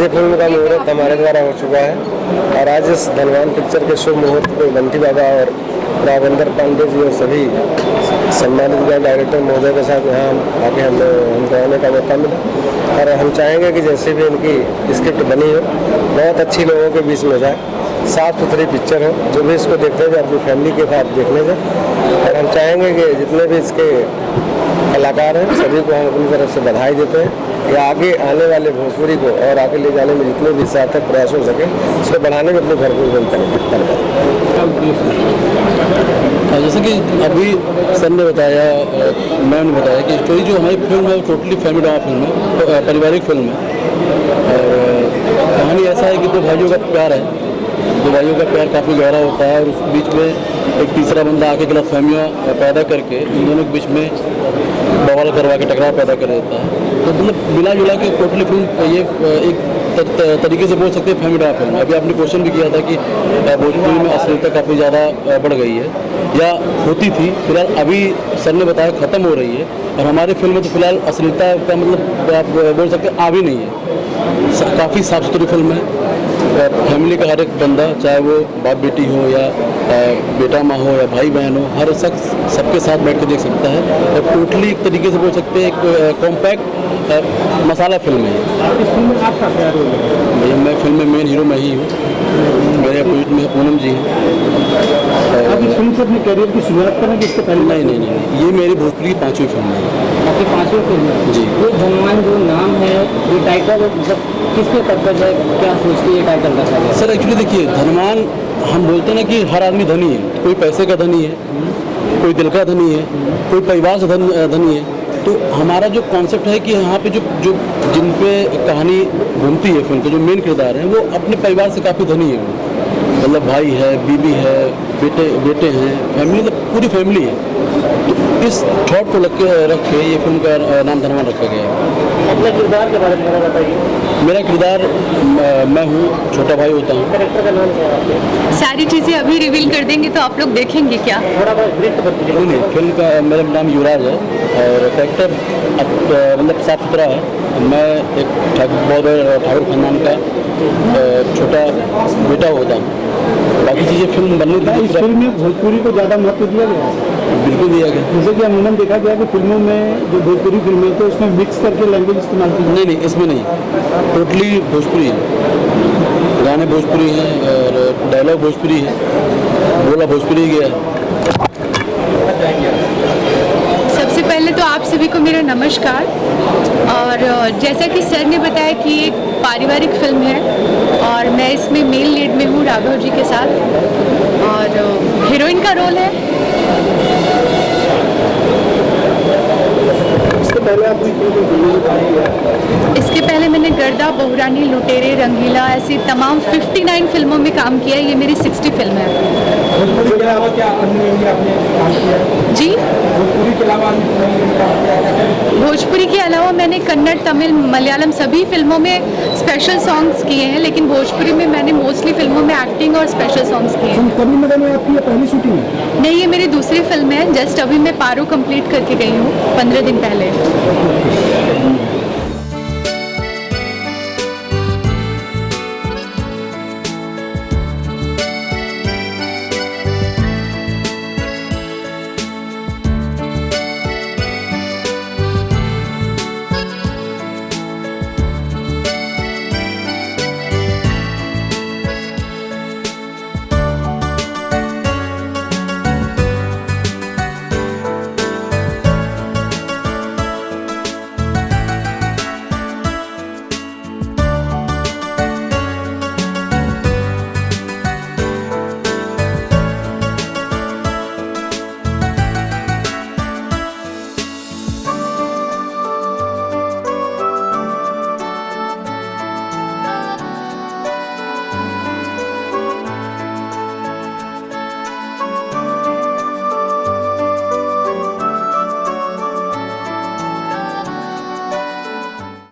चौथी फिल्म का मुहूर्त हमारे द्वारा हो चुका है और आज इस धनवान पिक्चर के शुभ मुहूर्त को बंटी बाबा और राघवेंद्र पांडे जी और सभी सम्मानित डायरेक्टर महोदय के साथ यहाँ आके हमको आने का मौका मिला और हम चाहेंगे कि जैसे भी इनकी स्क्रिप्ट बनी हो बहुत अच्छी लोगों के बीच में जाए, साफ सुथरी पिक्चर हो, जो भी इसको देखने जाए अपनी फैमिली के साथ देखने जाए। और हम चाहेंगे कि जितने भी इसके कलाकार हैं सभी को हम अपनी तरफ से बधाई देते हैं कि आगे आने वाले भोजपुरी को और आगे ले जाने में जितने भी सार्थक प्रयास हो सके उसको बढ़ाने में अपनी भरपूर भूमिका निभाएं। जैसे कि अभी सर ने बताया, मैम ने बताया कि स्टोरी जो हमारी फिल्म है वो टोटली फैमिली ड्रामा फिल्म है, पारिवारिक फिल्म है। और कहानी ऐसा है कि दो भाइयों का प्यार है, दो भाइयों का प्यार काफ़ी गहरा होता है और उस बीच में एक तीसरा बंदा आके गलतफहमियाँ पैदा करके इन दोनों के बीच में बवाल करवा के टकराव पैदा कर देता है। तो मतलब मिला जुला के टोटली फिल्म ये एक तरीके से बोल सकते हैं फैमिली ड्रामा फिल्म। अभी आपने क्वेश्चन भी किया था कि भोजपुरी में अश्लीलता काफ़ी ज़्यादा बढ़ गई है या होती थी, फिलहाल अभी सर ने बताया ख़त्म हो रही है और हमारी फिल्म में तो फिलहाल अश्लीलता का मतलब आप बोल सकते हैं आ भी नहीं है। काफ़ी साफ सुथरी फिल्म है और फैमिली का हर एक बंदा, चाहे वो बाप बेटी हो या बेटा माँ हो या भाई बहन हो, हर शख्स सबके साथ बैठ कर देख सकता है और टोटली एक तरीके से बोल सकते हैं एक कॉम्पैक्ट मसाला फिल्म है। इस फिल्म में आपका क्या रोल है? भैया मैं फिल्म में मेन हीरो मैं ही हूँ, मेरे अपोजिट में पूनम जी हैं। आप इस फिल्म से अपने करियर की शुरुआत करें कि इसके पहले? नहीं, ये मेरी भोजपुरी की 5वीं फिल्म है। आपकी 5वीं फिल्म है जी। ये धनवान जो नाम है, ये टाइटल मतलब किसके पर्पज है, क्या सोच के ये टाइटल रखा गया? सर एक्चुअली देखिए, धनवान हम बोलते हैं ना कि हर आदमी धनी है, कोई पैसे का धनी है, कोई दिल का धनी है, कोई परिवार से धनी है। तो हमारा जो कॉन्सेप्ट है कि यहाँ पे जो जिन पे कहानी घूमती है फिल्म के जो मेन किरदार हैं वो अपने परिवार से काफ़ी धनी है, मतलब भाई है, बीबी है, बेटे हैं, फैमिली मतलब पूरी फैमिली है। तो इस थॉट को रख के ये फिल्म का नाम धनवान रखा गया है। अपने किरदार के बारे में बताइए। मेरा किरदार मैं हूँ, छोटा भाई होता हूँ। कैरेक्टर का नाम क्या है? सारी चीज़ें अभी रिवील कर देंगे तो आप लोग देखेंगे क्या? थोड़ा बहुत ब्रीफ बताइए। नहीं, फिल्म का मेरा नाम युवराज है और कैरेक्टर मतलब साफ सुथरा है। मैं एक बहुत बड़े ठाकुर खानदान का छोटा बेटा होता हूँ। बाकी चीज़ें फिल्म बनने इस फिल्म में भोजपुरी को ज़्यादा महत्व दिया गया है? बिल्कुल दिया गया। जैसे कि अमूमन देखा गया कि फिल्मों में जो भोजपुरी फिल्में है तो उसमें मिक्स करके लैंग्वेज इस्तेमाल की। नहीं, इसमें नहीं, टोटली भोजपुरी है, गाने भोजपुरी हैं और डायलॉग भोजपुरी है, बोला भोजपुरी गया है। सबसे पहले तो आप सभी को मेरा नमस्कार। और जैसा कि सर ने बताया कि एक पारिवारिक फिल्म है और मैं इसमें मेल लीड में हूँ राघव जी के साथ और हीरोइन का रोल है। इसके पहले मैंने गर्दा, बहुरानी, लुटेरे, रंगीला ऐसी तमाम 59 फिल्मों में काम किया है। ये मेरी 60 फिल्म है। जी, भोजपुरी के अलावा मैंने कन्नड़, तमिल, मलयालम सभी फिल्मों में स्पेशल सॉन्ग्स किए हैं, लेकिन भोजपुरी में मैंने मोस्टली फिल्मों में एक्टिंग और स्पेशल सॉन्ग्स किए हैं। तमिल में आपकी पहली शूटिंग है? नहीं, ये मेरी दूसरी फिल्म है। जस्ट अभी मैं पारो कंप्लीट करके गई हूँ 15 दिन पहले।